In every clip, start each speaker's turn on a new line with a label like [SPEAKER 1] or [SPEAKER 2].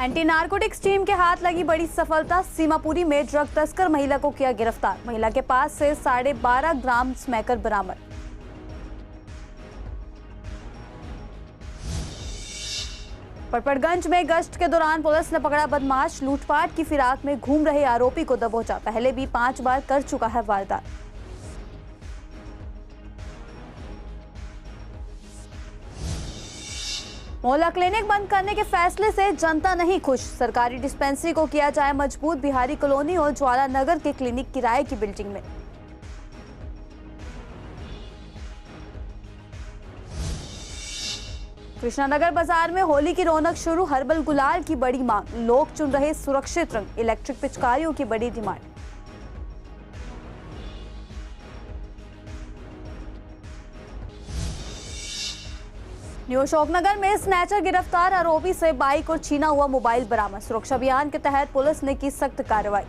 [SPEAKER 1] Anti narcotics team के हाथ लगी बड़ी सफलता। सीमापुरी में ड्रग तस्कर महिला को किया गिरफ्तार। महिला के पास से 12.5 ग्राम स्मैकर बरामद। पटपड़गंज में गश्त के दौरान पुलिस ने पकड़ा बदमाश। लूटपाट की फिराक में घूम रहे आरोपी को दबोचा। पहले भी 5 बार कर चुका है वारदात। मोहल्ला क्लिनिक बंद करने के फैसले से जनता नहीं खुश। सरकारी डिस्पेंसरी को किया जाए मजबूत। बिहारी कॉलोनी और ज्वाला नगर के क्लिनिक किराए की बिल्डिंग में। कृष्णानगर बाजार में होली की रौनक शुरू। हर्बल गुलाल की बड़ी मांग। लोग चुन रहे सुरक्षित रंग। इलेक्ट्रिक पिचकारियों की बड़ी डिमांड। न्यू अशोकनगर में स्नैचर गिरफ्तार। आरोपी से बाइक और छीना हुआ मोबाइल बरामद। सुरक्षा अभियान के तहत पुलिस ने की सख्त कार्रवाई।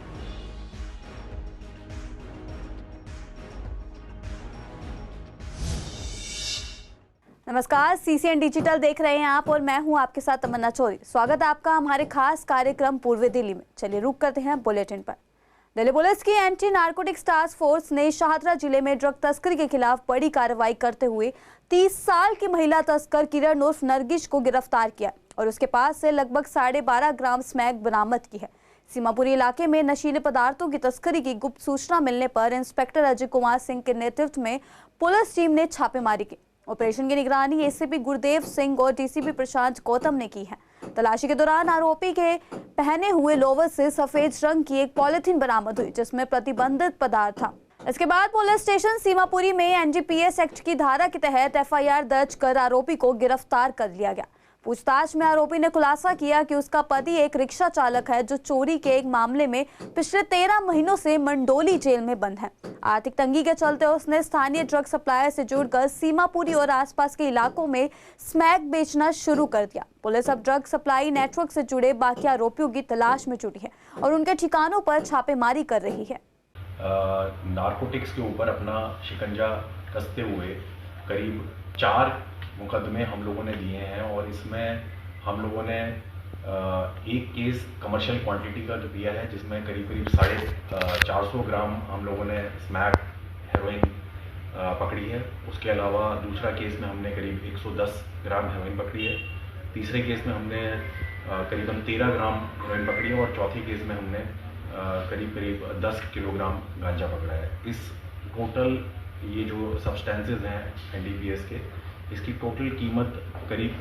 [SPEAKER 1] नमस्कार, सीसीएन डिजिटल देख रहे हैं आप और मैं हूं आपके साथ तमन्ना चौधरी। स्वागत है आपका हमारे खास कार्यक्रम पूर्वी दिल्ली में। चलिए रुक करते हैं बुलेटिन पर। दिल्ली पुलिस की एंटी नारकोटिक्स टास्क फोर्स ने शाहदरा जिले में ड्रग तस्करी के खिलाफ बड़ी कार्रवाई करते हुए 30 साल की महिला तस्कर किरण उर्फ नरगिस को गिरफ्तार किया और उसके पास से लगभग 12.5 ग्राम स्मैक बरामद की है। सीमापुरी इलाके में नशीले पदार्थों की तस्करी की गुप्त सूचना मिलने पर इंस्पेक्टर अजय कुमार सिंह के नेतृत्व में पुलिस टीम ने छापेमारी की। ऑपरेशन की निगरानी एसीपी गुरदेव सिंह और डीसीपी प्रशांत गौतम ने की है। तलाशी के दौरान आरोपी के पहने हुए लोवर से सफेद रंग की एक पॉलिथीन बरामद हुई जिसमें प्रतिबंधित पदार्थ था। इसके बाद पुलिस स्टेशन सीमापुरी में एनडीपीएस एक्ट की धारा के तहत एफआईआर दर्ज कर आरोपी को गिरफ्तार कर लिया गया। पूछताछ में आरोपी ने खुलासा किया कि उसका पति एक रिक्शा चालक है जो चोरी के एक मामले में पिछले 13 महीनों से मंडोली जेल में बंद है। आर्थिक तंगी के चलते उसने स्थानीय ड्रग सप्लायर से जुड़कर सीमापुरी और आसपास के इलाकों में स्मैक बेचना शुरू कर दिया। पुलिस अब ड्रग सप्लाई नेटवर्क से जुड़े बाकी आरोपियों की तलाश में जुटी है और उनके ठिकानों पर छापेमारी कर रही है।
[SPEAKER 2] नारकोटिक्स के ऊपर अपना शिकंजा कसते हुए करीब 4 मुकदमे हम लोगों ने दिए हैं और इसमें हम लोगों ने एक केस कमर्शियल क्वांटिटी का जो दिया है जिसमें करीब 450 ग्राम हम लोगों ने स्मैक हेरोइन पकड़ी है। उसके अलावा दूसरा केस में हमने करीब 110 ग्राम हेरोइन पकड़ी है। तीसरे केस में हमने करीबन 13 ग्राम हेरोइन पकड़ी है और चौथे केस में हमने करीब 10 किलोग्राम गांजा पकड़ा है। इस टोटल ये जो सब्सटेंसेस हैं एनडीपीएस के, इसकी टोटल कीमत करीब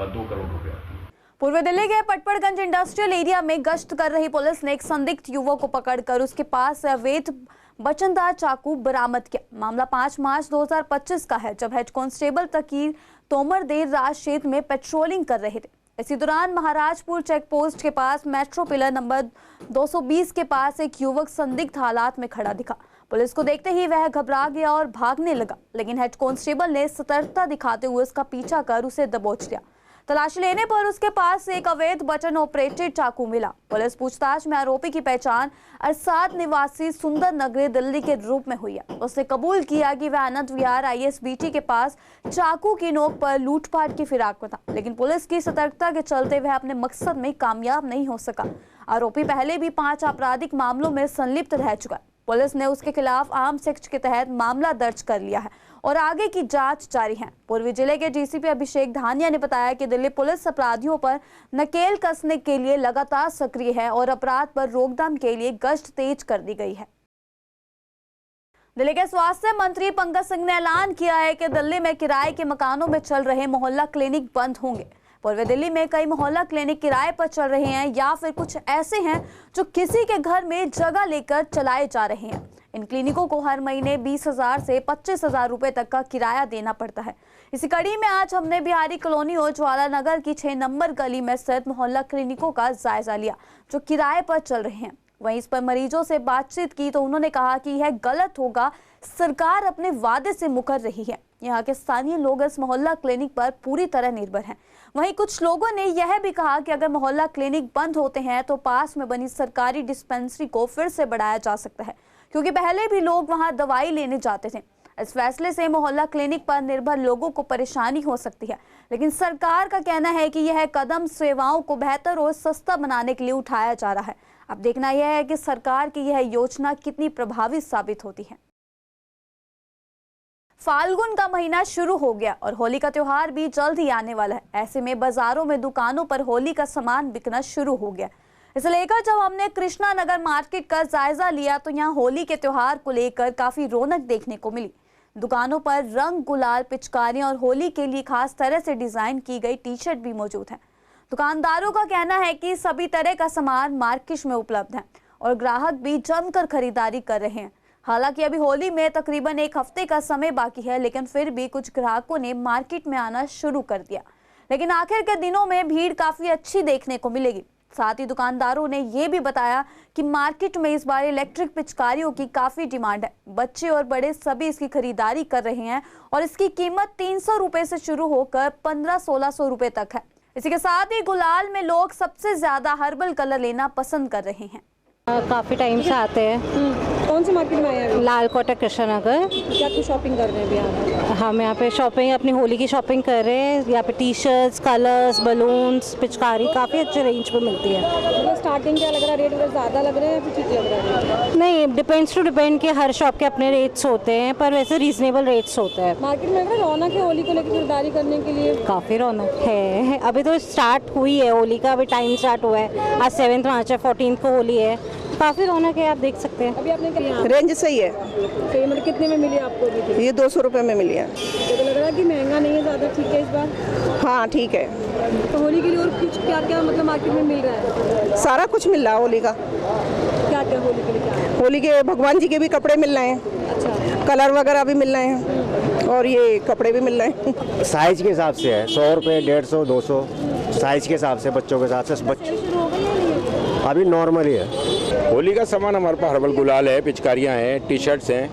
[SPEAKER 2] 2 करोड़ रुपए आती है।
[SPEAKER 1] पूर्वी दिल्ली के पटपड़गंज इंडस्ट्रियल एरिया में गश्त कर रही पुलिस ने एक संदिग्ध युवक को पकड़कर उसके पास से अवैध बचनदार चाकू बरामद किया। मामला 5 मार्च 2025 का है जब हेड कांस्टेबल तकीर तोमर देर रात क्षेत्र में पेट्रोलिंग कर रहे थे। इसी दौरान महाराजपुर चेक पोस्ट के पास मेट्रो पिलर नंबर 220 के पास एक युवक संदिग्ध हालात में खड़ा दिखा। पुलिस को देखते ही वह घबरा गया और भागने लगा, लेकिन हेड कांस्टेबल ने सतर्कता दिखाते हुए उसका पीछा कर उसे दबोच लिया। तलाशी लेने पर उसके पास से एक अवैध बटन ऑपरेटेड चाकू मिला। पुलिस पूछताछ में आरोपी की पहचान अरसाद निवासी सुंदर नगरी दिल्ली के रूप में हुई है। उसने कबूल किया कि वह आनंद विहार आईएसबीटी के पास चाकू की नोक पर लूटपाट की फिराक में था, लेकिन पुलिस की सतर्कता के चलते वह अपने मकसद में कामयाब नहीं हो सका। आरोपी पहले भी 5 आपराधिक मामलों में संलिप्त रह चुका है। पुलिस ने उसके खिलाफ आर्म्स एक्ट के तहत मामला दर्ज कर लिया है और आगे की जांच जारी है। पूर्वी जिले के डीसीपी अभिषेक धानिया ने बताया कि दिल्ली पुलिस अपराधियों पर नकेल कसने के लिए लगातार सक्रिय है और अपराध पर रोकथाम के लिए गश्त तेज कर दी गई है। दिल्ली के स्वास्थ्य मंत्री पंकज सिंह ने ऐलान किया है कि दिल्ली में किराए के मकानों में चल रहे मोहल्ला क्लिनिक बंद होंगे। पूर्वी दिल्ली में कई मोहल्ला क्लिनिक किराए पर चल रहे हैं या फिर कुछ ऐसे हैं जो किसी के घर में जगह लेकर चलाए जा रहे हैं। इन क्लिनिकों को हर महीने 20,000 से 25,000 रुपए तक का किराया देना पड़ता है। इसी कड़ी में आज हमने बिहारी कॉलोनी और ज्वाला नगर की 6 नंबर गली में स्थित मोहल्ला क्लिनिकों का जायजा लिया जो किराए पर चल रहे हैं। वहीं इस पर मरीजों से बातचीत की तो उन्होंने कहा कि यह गलत होगा, सरकार अपने वादे से मुकर रही है। यहाँ के स्थानीय लोग इस मोहल्ला क्लिनिक पर पूरी तरह निर्भर हैं। वहीं कुछ लोगों ने यह भी कहा कि अगर मोहल्ला क्लिनिक बंद होते हैं तो पास में बनी सरकारी डिस्पेंसरी को फिर से बढ़ाया जा सकता है, क्योंकि पहले भी लोग वहां दवाई लेने जाते थे। इस फैसले से मोहल्ला क्लिनिक पर निर्भर लोगों को परेशानी हो सकती है, लेकिन सरकार का कहना है कि यह कदम सेवाओं को बेहतर और सस्ता बनाने के लिए उठाया जा रहा है। अब देखना यह है कि सरकार की यह योजना कितनी प्रभावी साबित होती है। फाल्गुन का महीना शुरू हो गया और होली का त्योहार भी जल्द ही आने वाला है। ऐसे में बाजारों में दुकानों पर होली का सामान बिकना शुरू हो गया। इसे लेकर जब हमने कृष्णा नगर मार्केट का जायजा लिया तो यहाँ होली के त्योहार को लेकर काफी रौनक देखने को मिली। दुकानों पर रंग, गुलाल, पिचकारियां और होली के लिए खास तरह से डिजाइन की गई टी शर्ट भी मौजूद है। दुकानदारों का कहना है कि सभी तरह का सामान मार्केट में उपलब्ध है और ग्राहक भी जमकर खरीदारी कर रहे हैं। हालांकि अभी होली में तकरीबन एक हफ्ते का समय बाकी है, लेकिन फिर भी कुछ ग्राहकों ने मार्केट में आना शुरू कर दिया। लेकिन आखिर के दिनों में भीड़ काफी अच्छी देखने को मिलेगी। साथ ही दुकानदारों ने ये भी बताया कि मार्केट में इस बार इलेक्ट्रिक पिचकारियों की काफी डिमांड है। बच्चे और बड़े सभी इसकी खरीदारी कर रहे हैं और इसकी कीमत 300 रुपए से शुरू होकर 1500-1600 रुपए तक है। इसी के साथ ही गुलाल में लोग सबसे ज्यादा हर्बल कलर लेना पसंद कर रहे हैं।
[SPEAKER 3] काफ़ी टाइम से आते हैं।
[SPEAKER 4] कौन से मार्केट में आए हैं अभी?
[SPEAKER 3] लाल कोटा कृष्णा नगर।
[SPEAKER 4] क्या कुछ शॉपिंग कर रहे हैं अभी यहाँ?
[SPEAKER 3] हम यहाँ पे शॉपिंग, अपनी होली की शॉपिंग कर रहे हैं। यहाँ पे टी शर्ट्स, कलर्स, बलून्स, पिचकारी काफ़ी अच्छे रेंज पे मिलती है।
[SPEAKER 4] मतलब स्टार्टिंग क्या लग रहा है, रेट वगैरह ज़्यादा लग रहे हैं या फिर ठीक लग रहा है?
[SPEAKER 3] नहीं, डिपेंड्स टू डिपेंड कि हर शॉप के अपने रेट्स होते हैं, पर वैसे रीजनेबल रेट्स होते हैं।
[SPEAKER 4] मार्केट में अगर रौनक है होली को लेकर खरीदारी करने के लिए?
[SPEAKER 3] काफ़ी रौनक है। अभी तो स्टार्ट हुई है होली का, अभी टाइम स्टार्ट हुआ है। आज 7 मार्च है, 14 को होली है। काफ़ी रौनक है, आप देख सकते हैं।
[SPEAKER 4] अभी आपने क्या
[SPEAKER 5] रेंज सही है।
[SPEAKER 4] सही, मतलब कितने में मिली आपको अभी?
[SPEAKER 5] ये 200 रुपये में मिली है।
[SPEAKER 4] तो लग रहा है कि महंगा नहीं है ज़्यादा, ठीक है इस बार?
[SPEAKER 5] हाँ ठीक है।
[SPEAKER 4] तो होली के लिए और कुछ क्या क्या मतलब मार्केट में मिल रहा है?
[SPEAKER 5] सारा कुछ मिल रहा है होली का।
[SPEAKER 4] क्या क्या होली के लिए क्या है?
[SPEAKER 5] होली के भगवान जी के भी कपड़े मिल रहे हैं।
[SPEAKER 4] अच्छा,
[SPEAKER 5] कलर वगैरह भी मिल रहे हैं और ये कपड़े भी मिल रहे हैं।
[SPEAKER 6] साइज के हिसाब से है, 100 रुपये, 150, 200 साइज के हिसाब से। बच्चों के साथ से
[SPEAKER 4] शुरू हो गई है नहीं?
[SPEAKER 6] अभी नॉर्मल ही है।
[SPEAKER 7] होली का सामान हमारे पास हर्बल गुलाल है, पिचकारियाँ हैं, टी शर्ट्स हैं।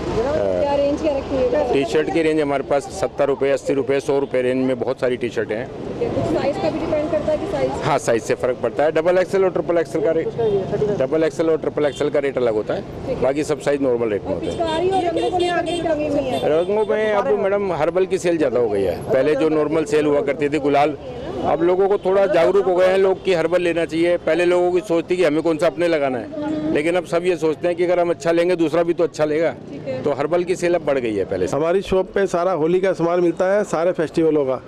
[SPEAKER 4] क्या रेंज क्या रखी है?
[SPEAKER 7] टी शर्ट की रेंज हमारे पास 70 रुपये, 80 रुपये, 100 रुपये रेंज में बहुत सारी टी शर्ट हैं।
[SPEAKER 4] कुछ साइज का भी डिपेंड करता है कि साइज?
[SPEAKER 7] हाँ, साइज से फ़र्क पड़ता है। डबल एक्सल और ट्रिपल एक्सल का रेट, डबल एक्सल और ट्रिपल एक्सल का रेट अलग होता है। बाकी सब साइज नॉर्मल रेट में होते हैं।
[SPEAKER 4] पिचकारी और रंगों को लेकर के टंगी हुई है?
[SPEAKER 7] रंगों में अब मैडम हर्बल की सेल ज़्यादा हो गई है। पहले जो नॉर्मल सेल हुआ करती थी गुलाल, अब लोगों को थोड़ा जागरूक हो गए हैं लोग कि हर्बल लेना चाहिए। पहले लोगों की सोच थी कि हमें कौन सा अपने लगाना है, लेकिन अब सब ये सोचते हैं कि अगर हम अच्छा लेंगे दूसरा भी तो अच्छा लेगा। तो हर्बल की सेल अब बढ़ गई है पहले से।
[SPEAKER 8] हमारी शॉप पे सारा होली का सामान मिलता है, सारे फेस्टिवलों का।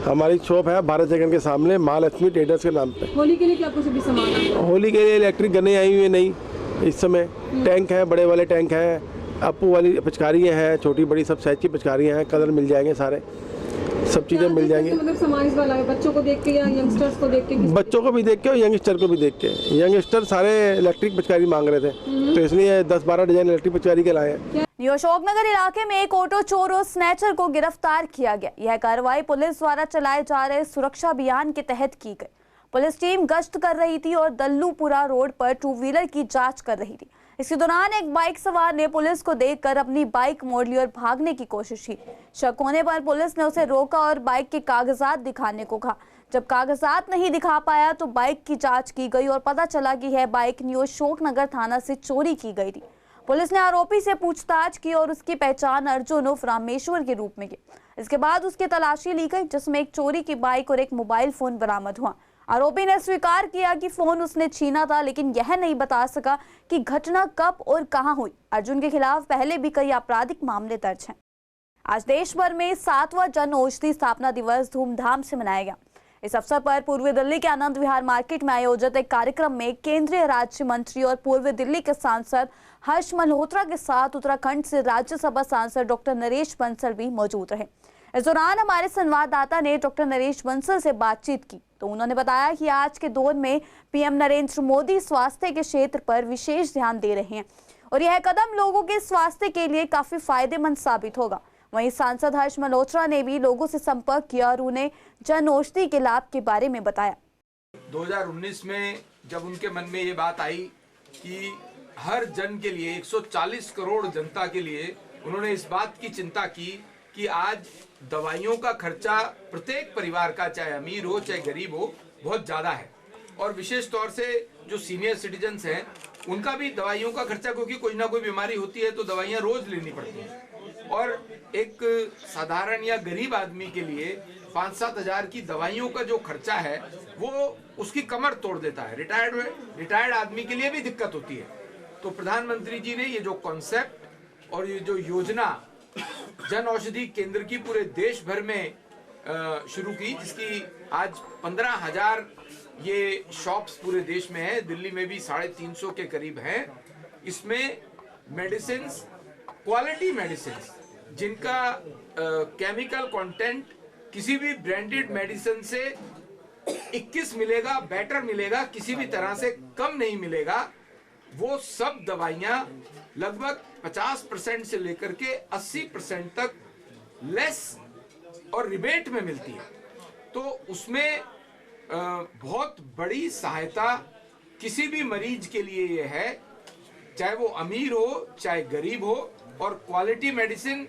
[SPEAKER 8] हमारी शॉप है भारत जगन के सामने, महालक्ष्मी ट्रेडर्स के नाम पे।
[SPEAKER 4] होली के लिए क्या कुछ भी सामान है?
[SPEAKER 8] होली के लिए इलेक्ट्रिक गन्ने आई हुई है नई इस समय। टैंक है, बड़े वाले टैंक हैं, अपू वाली पिचकारियाँ हैं, छोटी बड़ी सब साइज की पिचकारियाँ हैं। कलर मिल जाएंगे, सारे सब चीज़ें मिल जाएंगी।
[SPEAKER 4] मतलब सामान इस वाला है बच्चों को देख के या यंगस्टर्स को देख के?
[SPEAKER 8] बच्चों को भी देख के और यंगस्टर को भी देख के। यंगस्टर सारे इलेक्ट्रिक पिचकारी मांग रहे थे, तो इसलिए 10-12 डिजाइन इलेक्ट्रिक पिचकारी के लाए हैं।
[SPEAKER 1] न्यू अशोकनगर इलाके में एक ऑटो चोर और स्नैचर को गिरफ्तार किया गया। यह कार्रवाई पुलिस द्वारा चलाए जा रहे सुरक्षा अभियान के तहत की गई। पुलिस टीम गश्त कर रही थी और दल्लूपुरा रोड पर 2 व्हीलर की जांच कर रही थी। इसी दौरान एक बाइक सवार ने पुलिस को देखकर अपनी बाइक मोड़ ली और भागने की कोशिश की। शक होने पर पुलिस ने उसे रोका और बाइक के कागजात दिखाने को कहा। जब कागजात नहीं दिखा पाया तो बाइक की जांच की गई और पता चला कि यह बाइक न्यू अशोकनगर थाना से चोरी की गई थी। पुलिस ने आरोपी से पूछताछ की और उसकी पहचान अर्जुन उर्फ रामेश्वर के रूप में की। इसके बाद उसकी तलाशी ली गई, जिसमें एक चोरी की बाइक और एक मोबाइल फोन बरामद हुआ। आरोपी ने स्वीकार किया कि फोन उसने छीना था, लेकिन यह नहीं बता सका कि घटना कब और कहां हुई। अर्जुन के खिलाफ पहले भी कई आपराधिक मामले दर्ज हैं। आज देश भर में 7वां जन औषधि स्थापना दिवस धूमधाम से मनाया गया। इस अवसर पर पूर्वी दिल्ली के आनंद विहार मार्केट में आयोजित एक कार्यक्रम में केंद्रीय राज्य मंत्री और पूर्वी दिल्ली के सांसद हर्ष मल्होत्रा के साथ उत्तराखंड से राज्यसभा सांसद डॉक्टर नरेश बंसल भी मौजूद रहे। इस दौरान हमारे संवाददाता ने डॉक्टर नरेश बंसल से बातचीत की, तो उन्होंने बताया कि आज के दौर में पीएम नरेंद्र मोदी स्वास्थ्य के क्षेत्र पर विशेष ध्यान दे रहे हैं और यह कदम लोगों के स्वास्थ्य के लिए काफी फायदेमंद साबित होगा। वहीं सांसद हर्ष मल्होत्रा ने भी लोगों से संपर्क किया और उन्हें जन औषधि के लाभ के बारे में बताया।
[SPEAKER 9] 2019 में जब उनके मन में ये बात आई कि हर जन के लिए 140 करोड़ जनता के लिए उन्होंने इस बात की चिंता की कि आज दवाइयों का खर्चा प्रत्येक परिवार का, चाहे अमीर हो चाहे गरीब हो, बहुत ज़्यादा है। और विशेष तौर से जो सीनियर सिटीजन्स हैं उनका भी दवाइयों का खर्चा, क्योंकि कोई ना कोई बीमारी होती है तो दवाइयाँ रोज लेनी पड़ती हैं। और एक साधारण या गरीब आदमी के लिए 5-7 हजार की दवाइयों का जो खर्चा है वो उसकी कमर तोड़ देता है। रिटायर्ड आदमी के लिए भी दिक्कत होती है। तो प्रधानमंत्री जी ने ये जो कॉन्सेप्ट और ये जो योजना जन औषधि केंद्र की पूरे देश भर में शुरू की, जिसकी आज 15,000 ये शॉप्स पूरे देश में है, दिल्ली में भी 350 के करीब हैं। इसमें मेडिसिन, क्वालिटी मेडिसिन जिनका केमिकल कंटेंट किसी भी ब्रांडेड मेडिसिन से 21 मिलेगा, बेटर मिलेगा, किसी भी तरह से कम नहीं मिलेगा, वो सब दवाइयां लगभग 50% से लेकर के 80% तक लेस और रिबेट में मिलती है। तो उसमें बहुत बड़ी सहायता किसी भी मरीज के लिए ये है, चाहे वो अमीर हो चाहे गरीब हो। और क्वालिटी मेडिसिन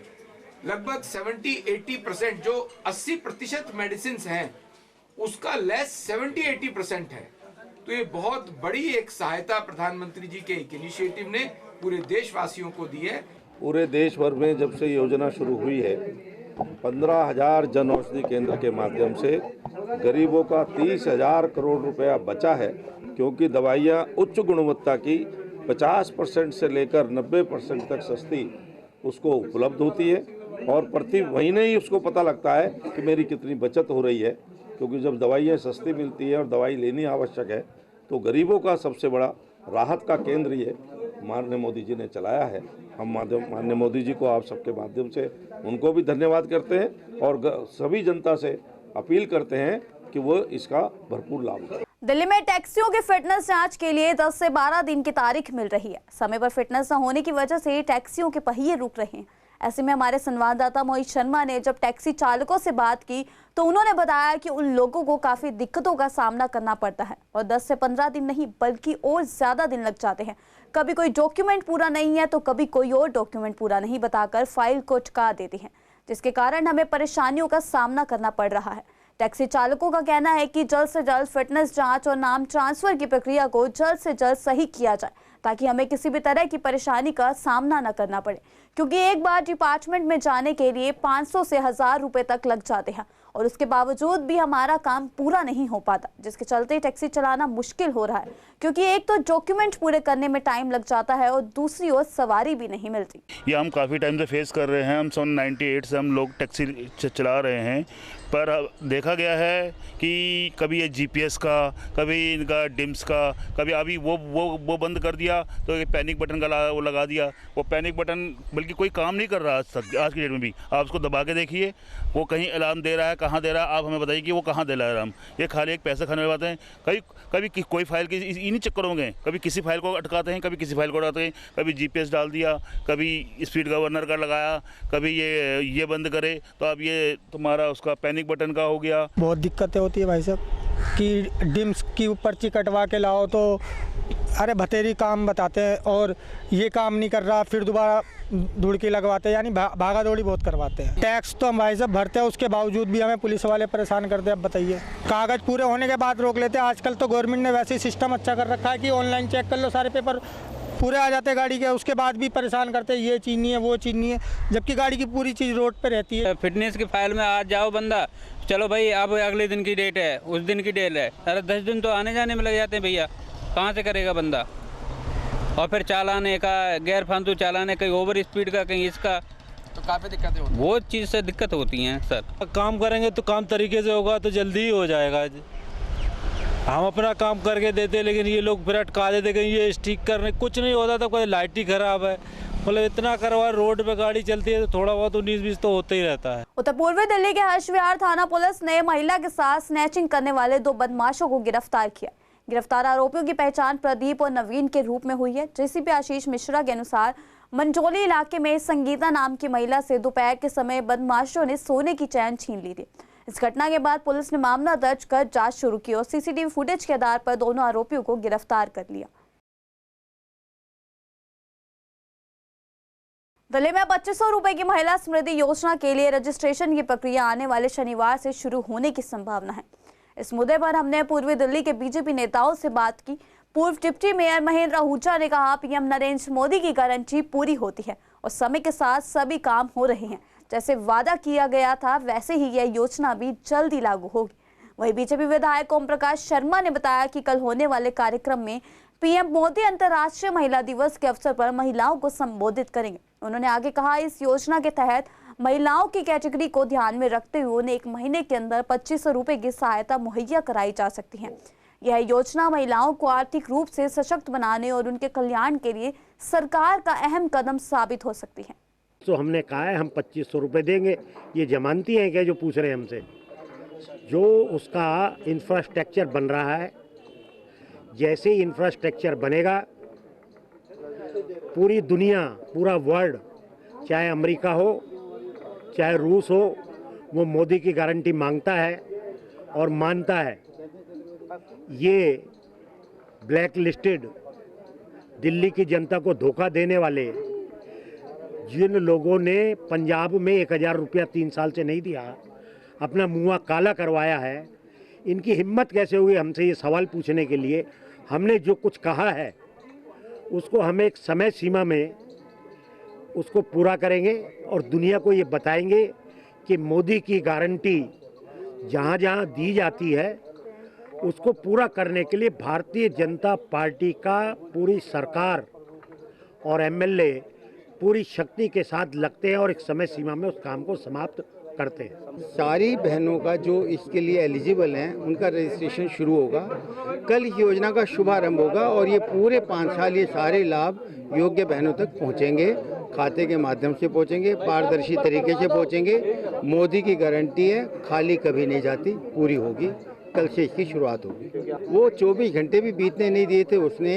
[SPEAKER 9] लगभग 70-80%, जो 80% मेडिसिन हैं उसका लेस 70-80% है। तो ये बहुत बड़ी एक सहायता प्रधानमंत्री जी के एक इनिशिएटिव ने पूरे देशवासियों को दी है।
[SPEAKER 10] पूरे देश भर में जब से योजना शुरू हुई है 15,000 जन औषधि केंद्र के माध्यम से गरीबों का 30,000 करोड़ रुपया बचा है, क्योंकि दवाइयाँ उच्च गुणवत्ता की 50% से लेकर 90% तक सस्ती उसको उपलब्ध होती है और प्रति महीने ही उसको पता लगता है कि मेरी कितनी बचत हो रही है। क्योंकि जब दवाइयाँ सस्ती मिलती है और दवाई लेनी आवश्यक है तो गरीबों का सबसे बड़ा राहत का केंद्र ये माननीय मोदी जी ने चलाया है। हम माननीय मोदी जी को आप सबके माध्यम से उनको भी धन्यवाद करते हैं और सभी जनता से अपील करते हैं कि वो इसका भरपूर लाभ लें।
[SPEAKER 1] दिल्ली में टैक्सियों की फिटनेस जांच के लिए 10 से 12 दिन की तारीख मिल रही है। समय पर फिटनेस न होने की वजह से टैक्सियों के पहिए रुक रहे हैं। ऐसे में हमारे संवाददाता मोहित शर्मा ने जब टैक्सी चालकों से बात की तो उन्होंने बताया कि उन लोगों को काफी दिक्कतों का सामना करना पड़ता है और 10 से 15 दिन नहीं बल्कि और ज्यादा दिन लग जाते हैं। कभी कोई डॉक्यूमेंट पूरा नहीं है तो कभी कोई और डॉक्यूमेंट पूरा नहीं बताकर फाइल को अटका देते हैं, जिसके कारण हमें परेशानियों का सामना करना पड़ रहा है। टैक्सी चालकों का कहना है कि जल्द से जल्द फिटनेस जांच और नाम ट्रांसफर की प्रक्रिया को जल्द से जल्द सही किया जाए ताकि हमें किसी भी तरह की परेशानी का सामना न करना पड़े, क्योंकि एक बार डिपार्टमेंट में जाने के लिए 500 से 1000 रुपए तक लग जाते हैं और उसके बावजूद भी हमारा काम पूरा नहीं हो पाता, जिसके चलते टैक्सी चलाना मुश्किल हो रहा है, क्योंकि एक तो डॉक्यूमेंट पूरे करने में टाइम लग जाता है और दूसरी ओर सवारी भी नहीं मिलती।
[SPEAKER 11] ये हम काफ़ी टाइम से फेस कर रहे हैं। हम 98 से हम लोग टैक्सी चला रहे हैं, पर देखा गया है कि कभी ये जीपीएस का, कभी इनका डिम्स का, कभी अभी वो बंद कर दिया तो ये पैनिक बटन का वो लगा दिया। वो पैनिक बटन बल्कि कोई काम नहीं कर रहा आज की डेट में भी। आप उसको दबा के देखिए, वो कहीं अलार्म दे रहा है, कहाँ दे रहा है, आप हमें बताइए कि वो कहाँ दे रहा है अलार्म। ये खाली एक पैसे खाने वाली बात है। कभी कोई फाइल की इन्हीं चक्करों में कभी किसी फाइल को अटकाते हैं, कभी किसी फाइल को अटकाते हैं, कभी जीपीएस डाल दिया, कभी स्पीड गवर्नर का लगाया, कभी ये बंद करे तो अब ये तुम्हारा उसका पैनिक बटन का हो गया।
[SPEAKER 12] बहुत दिक्कतें होती है भाई साहब कि डिम्स की पर्ची कटवा के लाओ तो अरे भतेरी काम बताते हैं और ये काम नहीं कर रहा, फिर दोबारा धुड़की लगवाते हैं, यानी भागा दौड़ी बहुत करवाते हैं। टैक्स तो हम भाई साहब भरते हैं, उसके बावजूद भी हमें पुलिस वाले परेशान करते हैं। अब बताइए, कागज़ पूरे होने के बाद रोक लेते हैं। आजकल तो गवर्नमेंट ने वैसे ही सिस्टम अच्छा कर रखा है कि ऑनलाइन चेक कर लो, सारे पेपर पूरे आ जाते हैं गाड़ी के, उसके बाद भी परेशान करते हैं, ये चीज़ नहीं है वो चीज़ नहीं है, जबकि गाड़ी की पूरी चीज़ रोड पे रहती है।
[SPEAKER 13] फिटनेस की फाइल में आज जाओ बंदा, चलो भाई अब अगले दिन की डेट है, उस दिन की डेट है, अरे 10 दिन तो आने जाने में लग जाते हैं भैया, कहाँ से करेगा बंदा। और फिर चालाने का, गैर फालतू चालाने, कहीं ओवर स्पीड का, कहीं इसका,
[SPEAKER 9] तो काफ़ी दिक्कतें होती हैं।
[SPEAKER 13] वो चीज़ से दिक्कत होती हैं सर।
[SPEAKER 14] काम करेंगे तो काम तरीके से होगा तो जल्दी ही हो जाएगा। हम अपना काम करके देते, लेकिन ये लोग फिर अटका देते, कहीं ये स्टिक करने कुछ नहीं होता तो कोई लाइट ही खराब है, मतलब इतना करवा रोड पे गाड़ी चलती है तो थोड़ा बहुत 19-20 तो होता ही रहता है।
[SPEAKER 1] उत्तर पूर्वी दिल्ली के हर्ष विहार थाना पुलिस ने महिला के साथ स्नैचिंग करने वाले 2 बदमाशों को गिरफ्तार किया। गिरफ्तार आरोपियों की पहचान प्रदीप और नवीन के रूप में हुई है। जेसीपी आशीष मिश्रा के अनुसार मंजोली इलाके में संगीता नाम की महिला से दोपहर के समय बदमाशों ने सोने की चैन छीन ली थी। इस घटना के बाद पुलिस ने मामला दर्ज कर जांच शुरू की और सीसीटीवी फुटेज के आधार पर दोनों आरोपियों को गिरफ्तार कर लिया। दिल्ली में 2500 रुपए की महिला स्मृति योजना के लिए रजिस्ट्रेशन की प्रक्रिया आने वाले शनिवार से शुरू होने की संभावना है। इस मुद्दे पर हमने पूर्वी दिल्ली के बीजेपी नेताओं से बात की। पूर्व डिप्टी मेयर महेंद्र आहूजा ने कहा पीएम नरेंद्र मोदी की गारंटी पूरी होती है और समय के साथ सभी काम हो रहे हैं। जैसे वादा किया गया था वैसे ही यह योजना भी जल्दी लागू होगी। वहीं बीजेपी विधायक ओम प्रकाश शर्मा ने बताया कि कल होने वाले कार्यक्रम में पीएम मोदी अंतर्राष्ट्रीय महिला दिवस के अवसर पर महिलाओं को संबोधित करेंगे। उन्होंने आगे कहा, इस योजना के तहत महिलाओं की कैटेगरी को ध्यान में रखते हुए उन्हें 1 महीने के अंदर 2500 रुपए की सहायता मुहैया कराई जा सकती है। यह योजना महिलाओं को आर्थिक रूप से सशक्त बनाने और उनके कल्याण के लिए सरकार का अहम कदम साबित हो सकती है।
[SPEAKER 6] तो हमने कहा है हम 2500 रुपये देंगे। ये जमानती हैं क्या जो पूछ रहे हैं हमसे? जो उसका इंफ्रास्ट्रक्चर बन रहा है, जैसे ही इंफ्रास्ट्रक्चर बनेगा पूरी दुनिया, पूरा वर्ल्ड, चाहे अमेरिका हो चाहे रूस हो, वो मोदी की गारंटी मांगता है और मानता है। ये ब्लैक लिस्टेड दिल्ली की जनता को धोखा देने वाले जिन लोगों ने पंजाब में 1000 रुपया 3 साल से नहीं दिया, अपना मुँह काला करवाया है, इनकी हिम्मत कैसे हुई हमसे ये सवाल पूछने के लिए? हमने जो कुछ कहा है उसको हम एक समय सीमा में उसको पूरा करेंगे और दुनिया को ये बताएंगे कि मोदी की गारंटी जहाँ जहाँ दी जाती है उसको पूरा करने के लिए भारतीय जनता पार्टी का पूरी सरकार और एमएलए पूरी शक्ति के साथ लगते हैं और एक समय सीमा में उस काम को समाप्त करते हैं।
[SPEAKER 15] सारी बहनों का जो इसके लिए एलिजिबल हैं उनका रजिस्ट्रेशन शुरू होगा। कल इस योजना का शुभारंभ होगा और ये पूरे 5 साल ये सारे लाभ योग्य बहनों तक पहुंचेंगे, खाते के माध्यम से पहुंचेंगे, पारदर्शी तरीके से पहुंचेंगे। मोदी की गारंटी है, खाली कभी नहीं जाती, पूरी होगी। कल से इसकी शुरुआत होगी। वो 24 घंटे भी बीतने नहीं दिए थे उसने,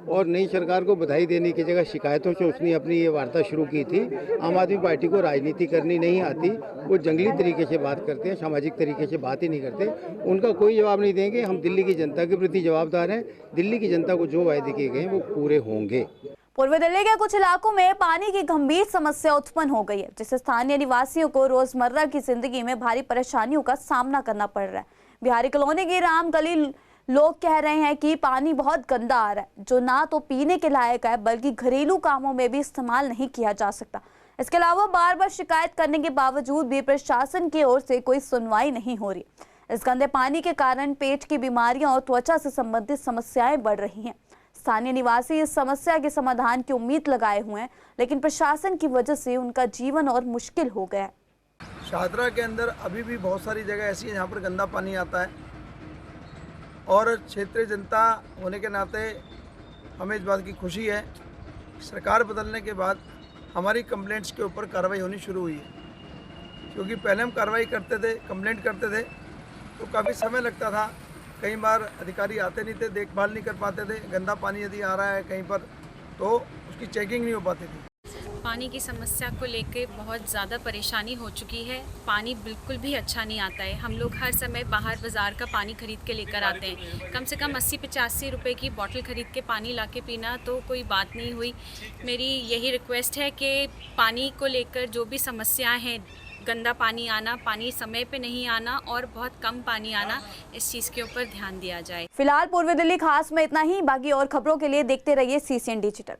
[SPEAKER 15] और नई सरकार को बधाई देने की जगह शिकायतों से उसने अपनी ये वार्ता शुरू की थी। आम आदमी पार्टी को राजनीति करनी नहीं आती, वो जंगली तरीके से बात करते हैं, सामाजिक तरीके से बात ही नहीं करते। उनका कोई जवाब नहीं देंगे। हम दिल्ली की जनता के प्रति जवाबदार हैं। दिल्ली की जनता को जो वायदे किए गए वो पूरे होंगे।
[SPEAKER 1] पूर्वी दिल्ली के कुछ इलाकों में पानी की गंभीर समस्या उत्पन्न हो गई है, जिससे स्थानीय निवासियों को रोजमर्रा की जिंदगी में भारी परेशानियों का सामना करना पड़ रहा है। बिहारी कॉलोनी के राम गली लोग कह रहे हैं कि पानी बहुत गंदा आ रहा है, जो ना तो पीने के लायक है बल्कि घरेलू कामों में भी इस्तेमाल नहीं किया जा सकता। इसके अलावा बार बार शिकायत करने के बावजूद भी प्रशासन की ओर से कोई सुनवाई नहीं हो रही। इस गंदे पानी के कारण पेट की बीमारियां और त्वचा से संबंधित समस्याएं बढ़ रही हैं। स्थानीय निवासी इस समस्या के समाधान की उम्मीद लगाए हुए हैं, लेकिन प्रशासन की वजह से उनका जीवन और मुश्किल हो गया है।
[SPEAKER 16] शाहदरा के अंदर अभी भी बहुत सारी जगह ऐसी है जहाँ पर गंदा पानी आता है, और क्षेत्रीय जनता होने के नाते हमें इस बात की खुशी है सरकार बदलने के बाद हमारी कंप्लेंट्स के ऊपर कार्रवाई होनी शुरू हुई है। क्योंकि पहले हम कार्रवाई करते थे, कंप्लेंट करते थे तो काफ़ी समय लगता था, कई बार अधिकारी आते नहीं थे, देखभाल नहीं कर पाते थे। गंदा पानी यदि आ रहा है कहीं पर तो उसकी चेकिंग नहीं हो पाती थी।
[SPEAKER 17] पानी की समस्या को लेकर बहुत ज़्यादा परेशानी हो चुकी है। पानी बिल्कुल भी अच्छा नहीं आता है। हम लोग हर समय बाहर बाज़ार का पानी खरीद के लेकर आते हैं। कम से कम 80-85 रुपए की बोतल खरीद के पानी लाके पीना तो कोई बात नहीं हुई। मेरी यही रिक्वेस्ट है कि पानी को लेकर जो भी समस्याएं हैं, गंदा पानी आना, पानी समय पे नहीं आना और बहुत कम पानी आना, इस चीज़ के ऊपर ध्यान दिया जाए।
[SPEAKER 1] फिलहाल पूर्वी दिल्ली खास में इतना ही। बाकी और खबरों के लिए देखते रहिए CCN डिजिटल।